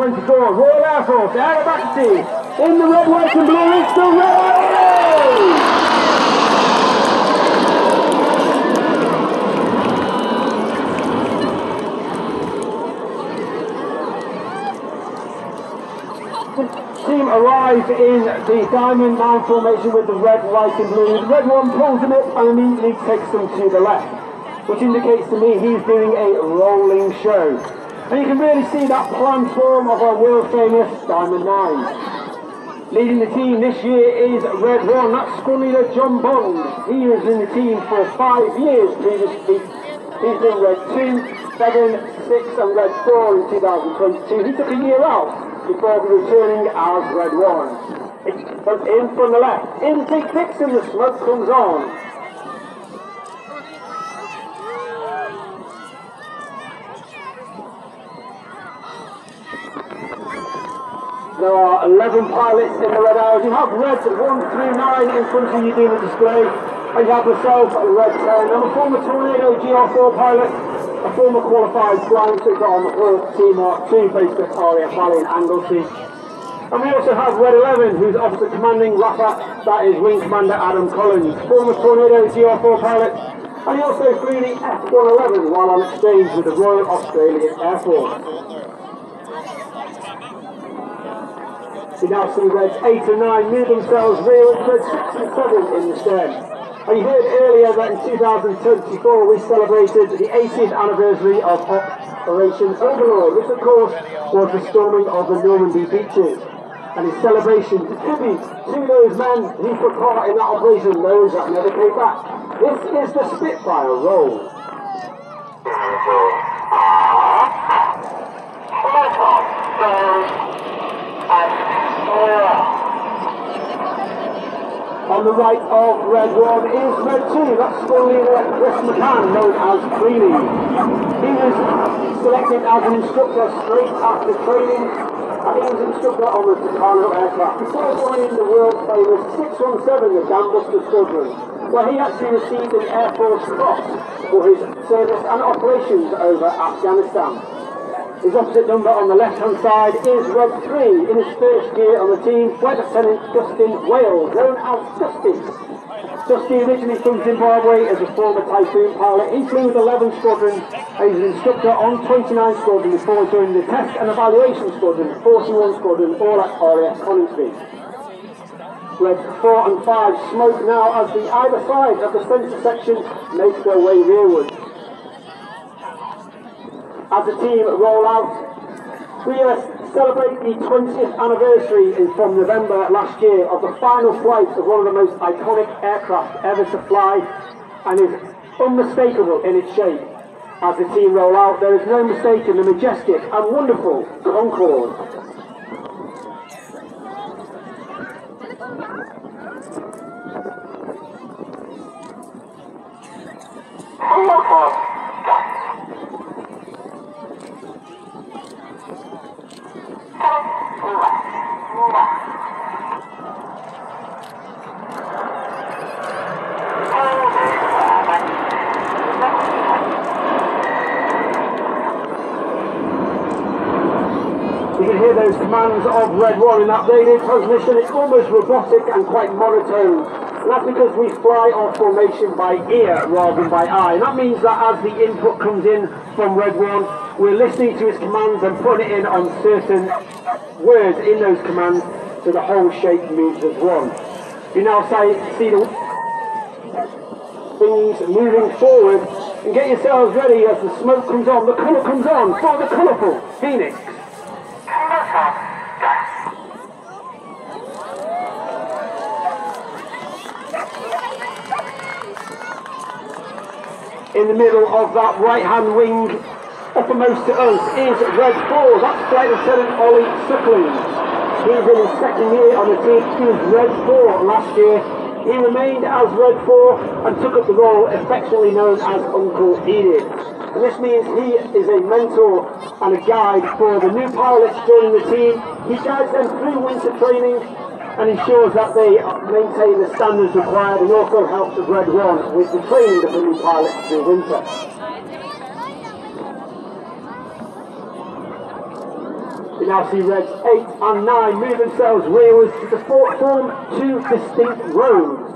24, Royal Air Force, Aerobacity, in the red, white and blue, it's the Red. Team arrive in the Diamond 9 formation with the red, white and blue. The red one pulls him up and immediately takes them to the left, which indicates to me he's doing a rolling show. And you can really see that planned form of our world famous Diamond 9. Leading the team this year is Red 1, that's squad leader John Bond. He was in the team for 5 years previously. He's been Red 2, 7, 6 and Red 4 in 2022. He took a year out before returning as Red 1. In from the left, in Big Dixon, the smoke comes on. There are 11 pilots in the red hours. You have Reds 1 through 9 in front of you doing the display. And you have myself, Red 10. I'm a former Tornado GR4 pilot, a former qualified flying instructor on the Royal Team Mark 2 based at RAF Valley in Anglesey. And we also have Red 11, who's Officer Commanding Rafa, that is Wing Commander Adam Collins, former Tornado GR4 pilot. And he also flew the F-111 while on exchange with the Royal Australian Air Force. We now see Reds 8 and 9 move themselves real to 6 and 7 in the stern. And you heard earlier that in 2024 we celebrated the 80th anniversary of Operation Overlord, which of course was the storming of the Normandy beaches. And in celebration to tribute to those men who took part in that operation, those that never came back. This is the Spitfire roll. On the right of Red 1 is Red 2, that's squad leader Chris McCann, known as Greeley. He was selected as an instructor straight after training, and he was an instructor on the Tucano aircraft before joining the world famous 617, the Dambuster Squadron, where he actually received an Air Force Cross for his service and operations over Afghanistan. His opposite number on the left-hand side is Red 3 in his first year on the team, Flight Lieutenant Dustin Wales, known as Dusty. Dusty originally from Zimbabwe as a former Typhoon pilot. He flew with 11 Squadron and he's an instructor on 29 Squadron before joining the Test and Evaluation Squadron, 41 Squadron, all at RAF Coningsby. Reds 4 and 5 smoke now as the either side of the centre section make their way rearwards. As the team roll out, we celebrate the 20th anniversary from November last year of the final flight of one of the most iconic aircraft ever to fly and is unmistakable in its shape. As the team roll out, there is no mistaking the majestic and wonderful Concorde. You can hear those commands of Red 1 in that radio transmission. It's almost robotic and quite monotone. And that's because we fly our formation by ear rather than by eye. And that means that as the input comes in from Red 1, we're listening to his commands and putting it in on certain words in those commands so the whole shape moves as one. You now see the things moving forward and get yourselves ready as the smoke comes on, the colour comes on for the colourful Phoenix. In the middle of that right-hand wing, uppermost to us, is Red 4. That's Flight Lieutenant Ollie Suckling. He's in his second year on the team. He was Red 4 last year. He remained as Red 4 and took up the role affectionately known as Uncle Edith. And this means he is a mentor and a guide for the new pilots joining the team. He guides them through winter training and ensures that they maintain the standards required, and also helps the Red 1 with the training of the new pilots through winter. We now see Reds 8 and 9 move themselves rearwards to form two distinct rows.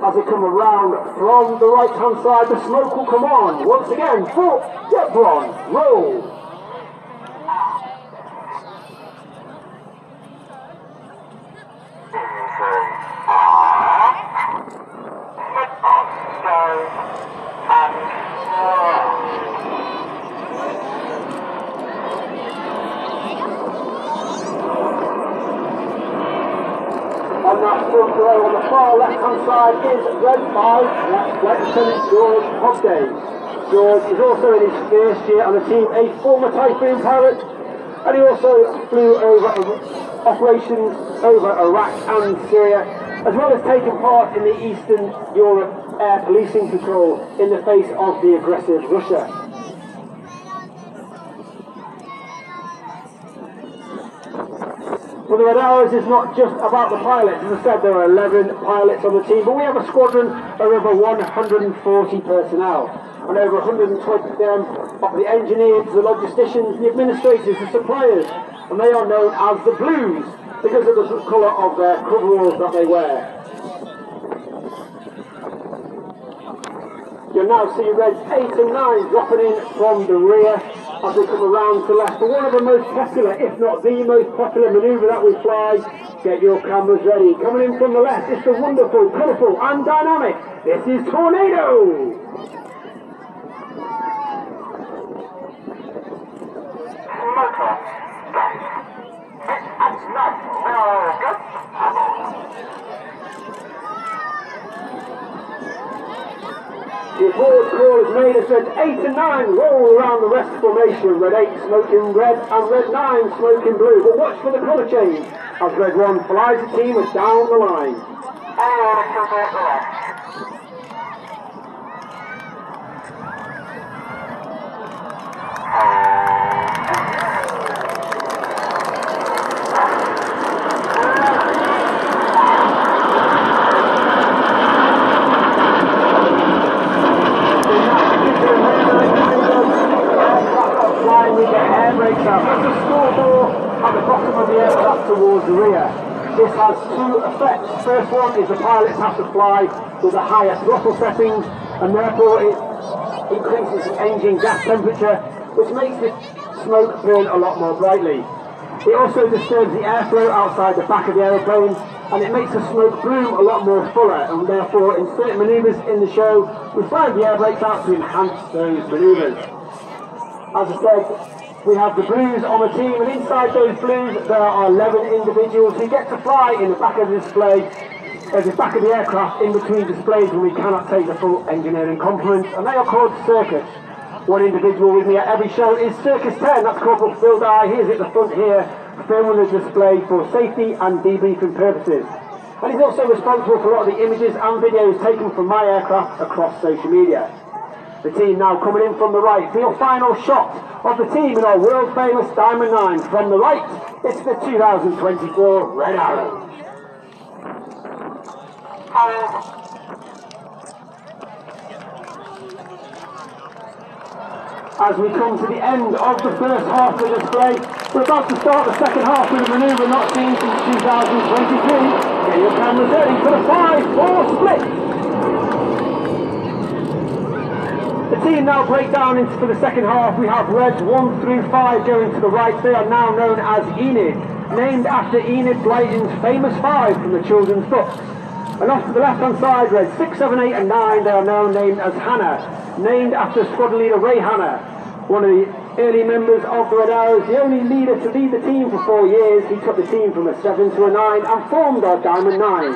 As they come around from the right hand side, the smoke will come on. Once again, for Debron, roll. On that front row on the far left hand side is Red 5, that's Flight Lieutenant George Hobday. George is also in his first year on the team, a former Typhoon pilot, and he also flew over operations over Iraq and Syria, as well as taking part in the Eastern Europe Air Policing Patrol in the face of the aggressive Russia. Well, the Red Arrows is not just about the pilots. As I said, there are 11 pilots on the team, but we have a squadron of over 140 personnel, and over 120 of them are the engineers, the logisticians, the administrators, the suppliers, and they are known as the Blues because of the colour of their coveralls that they wear. You'll now see Reds 8 and 9 dropping in from the rear as they come around to the left. But one of the most popular, if not the most popular manoeuvre that we fly, get your cameras ready. Coming in from the left, it's the wonderful, colourful and dynamic. This is Tornado! The forward call is made as Red 8 and 9 roll around the rest formation. Red 8 smoking red and Red 9 smoking blue. But watch for the colour change as Red 1 flies the team down the line. As the scoreboard at the bottom of the aircraft towards the rear. This has two effects. First one is the pilots have to fly with the higher throttle settings, and therefore it increases the engine gas temperature, which makes the smoke burn a lot more brightly. It also disturbs the airflow outside the back of the aeroplane, and it makes the smoke bloom a lot more fuller, and therefore in certain manoeuvres in the show, we fly the air brakes out to enhance those manoeuvres. As I said, we have the Blues on the team, and inside those Blues there are 11 individuals who get to fly in the back of the display, the back of the aircraft in between displays when we cannot take the full engineering complement, and they are called Circus. One individual with me at every show is Circus 10, that's Corporal Phil Dye. He is at the front here, filming the display for safety and debriefing purposes. And he's also responsible for a lot of the images and videos taken from my aircraft across social media. The team now coming in from the right for your final shot of the team in our world famous Diamond 9. From the right, it's the 2024 Red Arrows. As we come to the end of the first half of the display, we're about to start the second half with a manoeuvre not seen since 2023. Get your cameras ready for the 5-4 split. The team now break down for the second half. We have Reds 1 through 5 going to the right. They are now known as Enid, named after Enid Blyton's famous 5 from the children's books. And off to the left hand side, Reds 6, 7, 8 and 9, they are now named as Hannah, named after squadron leader Ray Hannah, one of the early members of the Red Arrows, the only leader to lead the team for 4 years. He took the team from a 7 to a 9 and formed our Diamond 9.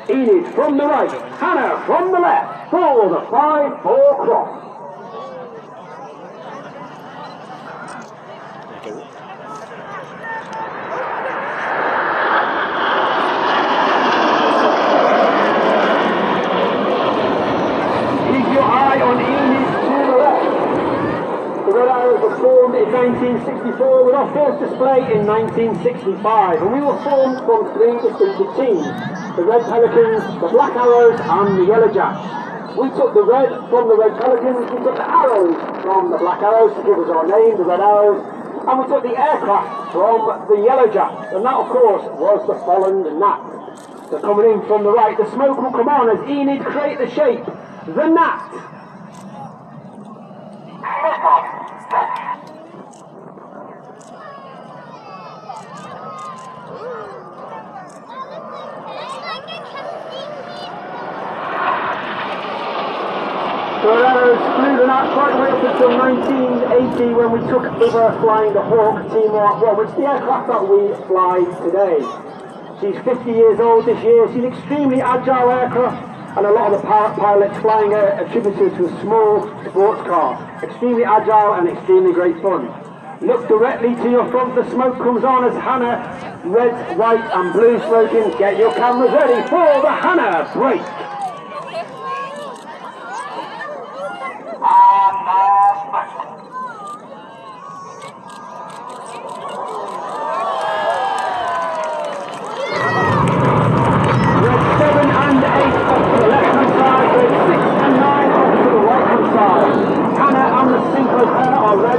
Enid from the right, Hannah from the left, for the 5-4 cross. Formed in 1964 with our first display in 1965, and we were formed from 3 distinctive teams: the Red Pelicans, the Black Arrows and the Yellow Jacks. We took the red from the Red Pelicans, we took the arrows from the Black Arrows to give us our name, the Red Arrows, And we took the aircraft from the Yellowjack, and that of course was the Folland Gnat. So coming in from the right, the smoke will come on as Enid create the shape, the Gnat. So arrows flew the Gnat right away up until 1980 when we took over flying the Hawk T-Mark 1, which is the aircraft that we fly today. She's 50 years old this year. She's an extremely agile aircraft, and a lot of the pilots flying her attribute her to a small sports car. Extremely agile and extremely great fun. Look directly to your front, the smoke comes on as Hannah, red, white and blue smoking. Get your cameras ready for the Hannah break.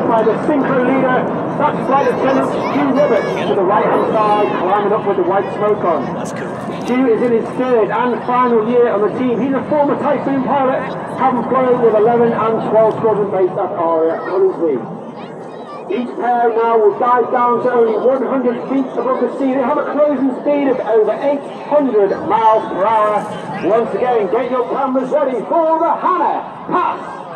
By the synchro leader, that's Flight Lieutenant Stu Roberts to the right hand side, climbing up with the white smoke on. That's cool. Stu is in his third and final year on the team. He's a former Typhoon pilot, having flown with 11 and 12 squadron based at Aria, Collinsby. Each pair now will dive down to only 100 feet above the sea. They have a closing speed of over 800 miles per hour. Once again, get your cameras ready for the Hannah pass.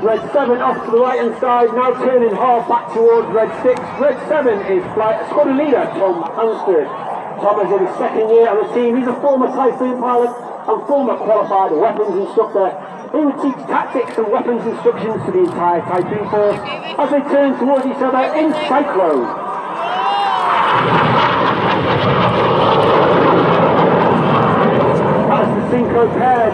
Red 7 off to the right hand side, now turning hard back towards Red 6. Red 7 is squadron leader Tom Hansford. Tom is in his second year on the team. He's a former Typhoon pilot and former qualified weapons instructor. He would teach tactics and weapons instructions to the entire Typhoon force as they turn towards each other in cyclone. As the synchro pair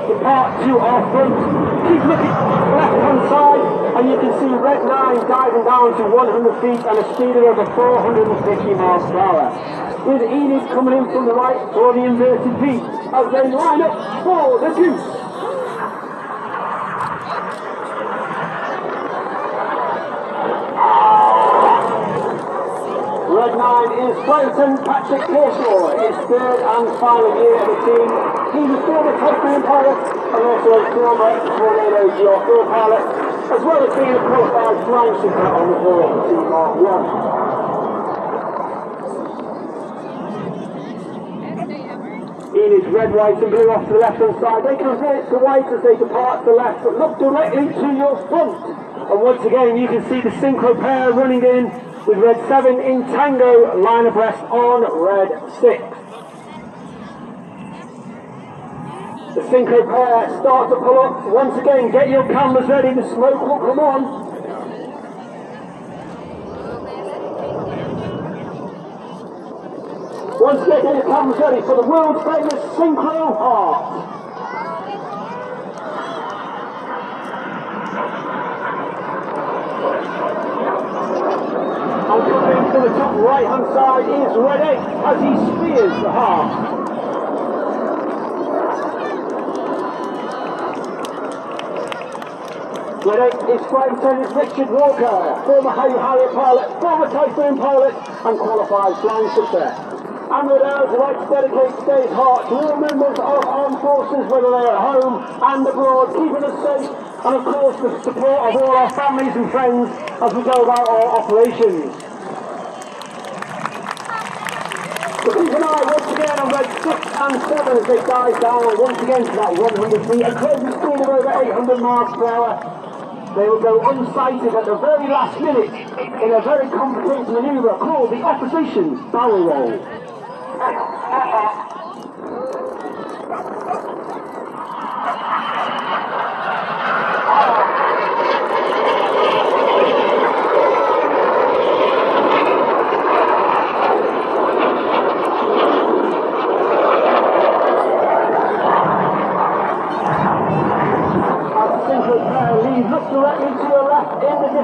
depart to our front, keep looking left hand side and you can see Red 9 diving down to 100 feet and a speed of over 450 miles per hour. With Enid coming in from the right for the inverted V as they line up for the deuce. Red 9 is Flight Lieutenant Patrick Loughshore, his third and final year of the team. He's a former Typhoon pilot and also a former Tornado GR4 pilot, as well as being a qualified flying shipper on the Hawk T-Mark 1. Enid's red, white and blue off to the left hand side. They convert to white as they depart to the left, but look directly to your front. And once again you can see the synchro pair running in with Red 7 in Tango, line abreast on Red 6. The synchro pair start to pull up. Once again, get your cameras ready, the smoke will come on. Once again, get your cameras ready for the world famous synchro heart. And coming to the top right hand side is Red 8 as he spears the heart. Red 8 is Flight Lieutenant Richard Walker, former Harrier pilot, former Typhoon pilot and qualified flying shipper. And Red 8 would like to dedicate today's heart to all members of armed forces, whether they are at home and abroad, keeping us safe, and of course the support of all our families and friends as we go about our operations. So keep an eye once again on Red 6 and 7 as they dive down once again to that 100 feet, a closing speed of over 800 miles per hour. They will go unsighted at the very last minute in a very complicated manoeuvre called the opposition barrel roll.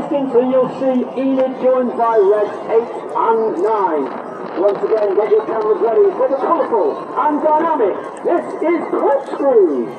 distance and you'll see Enid joined by Reds 8 and 9. Once again, get your cameras ready for the colourful and dynamic. This is Corkscrew.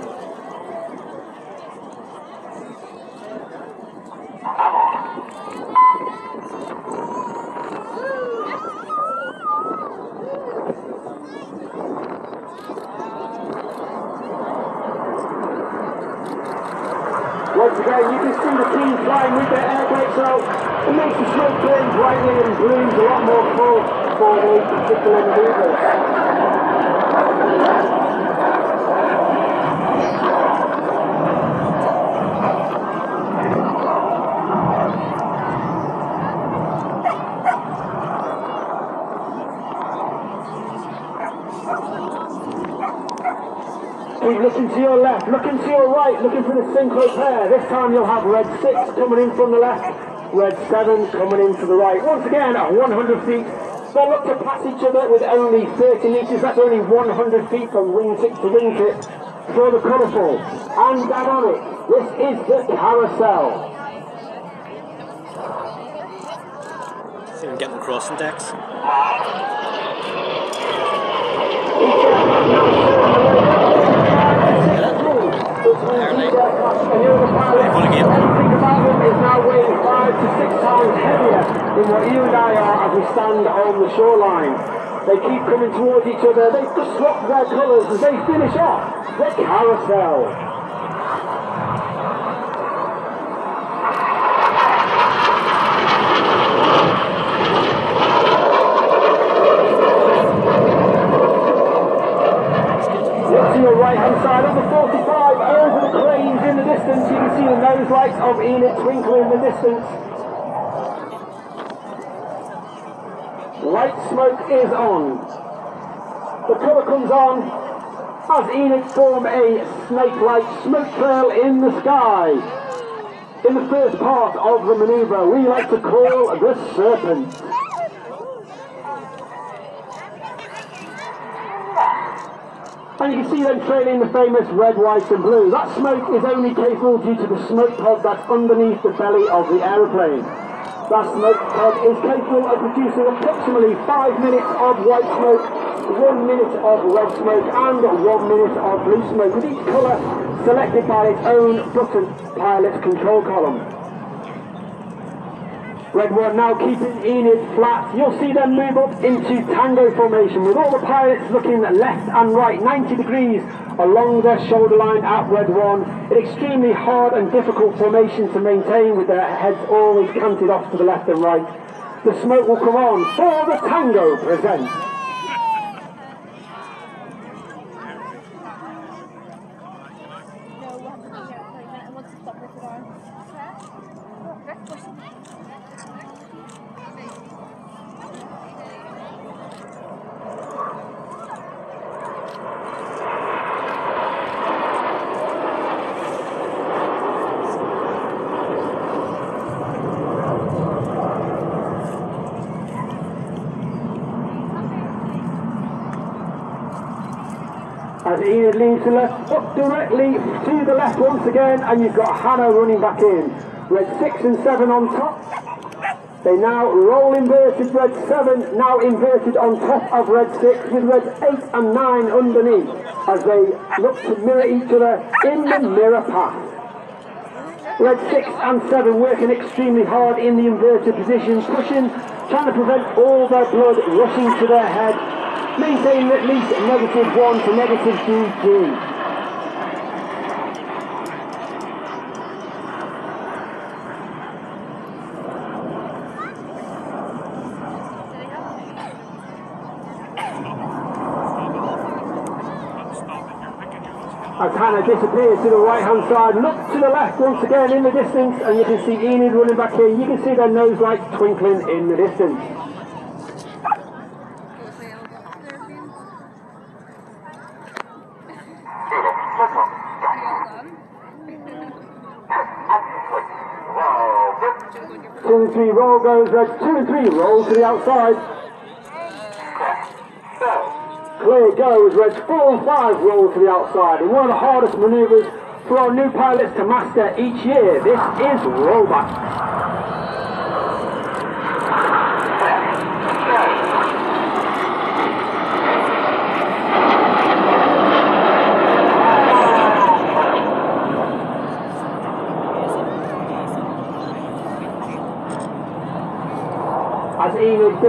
Once again, you can see the team flying with their air brakes out. It makes the smoke burn brightly and blooms a lot more full for the particular manoeuvres. Keep looking to your left, looking to your right, looking for the synchro pair. This time you'll have Red 6 coming in from the left, Red 7 coming in to the right. Once again, at 100 feet, they'll look to pass each other with only 30 metres. That's only 100 feet from ring 6 to ring 6 for the colourful and dynamic. This is the carousel. See if we can get them crossing decks. Everything about them is now weighing 5 to 6 times heavier than what you and I are as we stand on the shoreline. They keep coming towards each other. They just swap their colours as they finish off the carousel. To your right hand side of the 45, over the cranes in the distance, you can see the nose lights of Enid twinkle in the distance. Light smoke is on. The colour comes on as Enid form a snake-like smoke trail in the sky. In the first part of the manoeuvre, we like to call the serpent. And you can see them trailing the famous red, white and blue. That smoke is only capable due to the smoke pod that's underneath the belly of the aeroplane. That smoke pod is capable of producing approximately 5 minutes of white smoke, 1 minute of red smoke and 1 minute of blue smoke, with each colour selected by its own button pilot's control column. Red 1 now keeping Enid flat. You'll see them move up into tango formation with all the pilots looking left and right 90 degrees along their shoulder line at Red 1. An extremely hard and difficult formation to maintain with their heads always canted off to the left and right. The smoke will come on for the tango present. As Enid leans to the left, up directly to the left once again, and you've got Hannah running back in. Red 6 and 7 on top. They now roll inverted, Red 7 now inverted on top of Red 6, with Red 8 and 9 underneath, as they look to mirror each other in the mirror path. Red 6 and 7 working extremely hard in the inverted position, pushing, trying to prevent all their blood rushing to their head, maintaining at least -1 to -2G. As Hannah disappears to the right hand side, look to the left once again in the distance, and you can see Enid running back here. You can see their nose lights twinkling in the distance. Two and three roll goes Red 2 and 3 roll to the outside. Clear goes Reds 4 and 5 roll to the outside, and one of the hardest manoeuvres for our new pilots to master each year. This is rollback.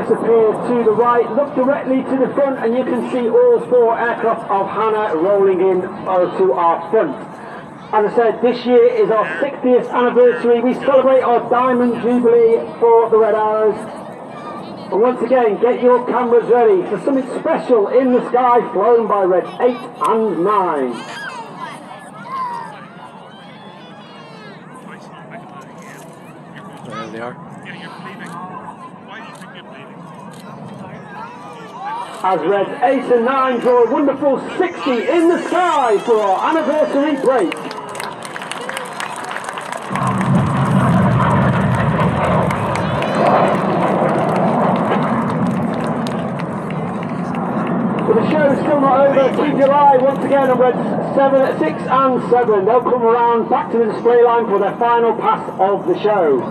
disappear to the right. Look directly to the front and you can see all 4 aircraft of Hannah rolling in to our front. As I said, this year is our 60th anniversary. We celebrate our Diamond Jubilee for the Red Arrows. And once again, get your cameras ready for something special in the sky flown by Reds 8 and 9. There they are. As Reds 8 and 9 draw a wonderful 60 in the sky for our anniversary break. But the show is still not over. Keep your eye once again on Reds 6 and 7. They'll come around back to the display line for their final pass of the show.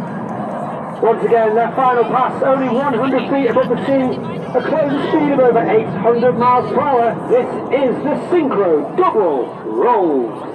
Once again, their final pass only 100 feet above the sea, a closing speed of over 800 miles per hour. This is the Synchro Double Roll.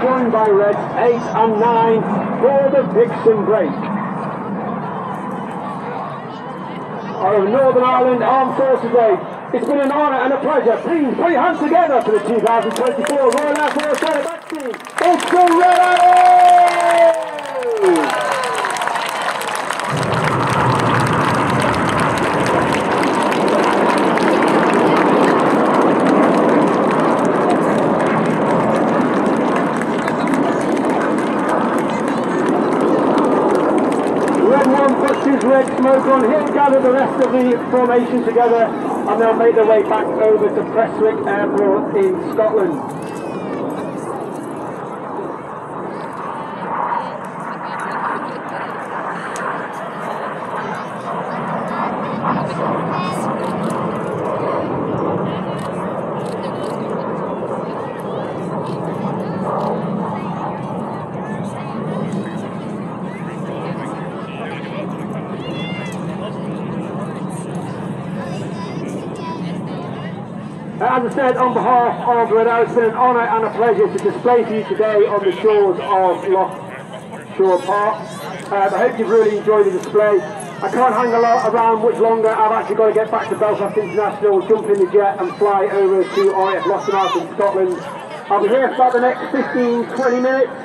Joined by Reds 8 and 9 for the Vixen break. Our Northern Ireland Armed Forces Day. It's been an honour and a pleasure. Please put your hands together for the 2024 Royal Air Force Aerobatic Team. It's the Red Arrows! Red smoke on, he'll gather the rest of the formation together and they'll make their way back over to Prestwick Airport in Scotland. As I said, on behalf of Red Arrows, it's been an honour and a pleasure to display for you today on the shores of Loughshore Park. I hope you've really enjoyed the display. I can't hang around much longer. I've actually got to get back to Belfast International, jump in the jet and fly over to RAF Loughshore in Scotland. I'll be here for about the next 15-20 minutes.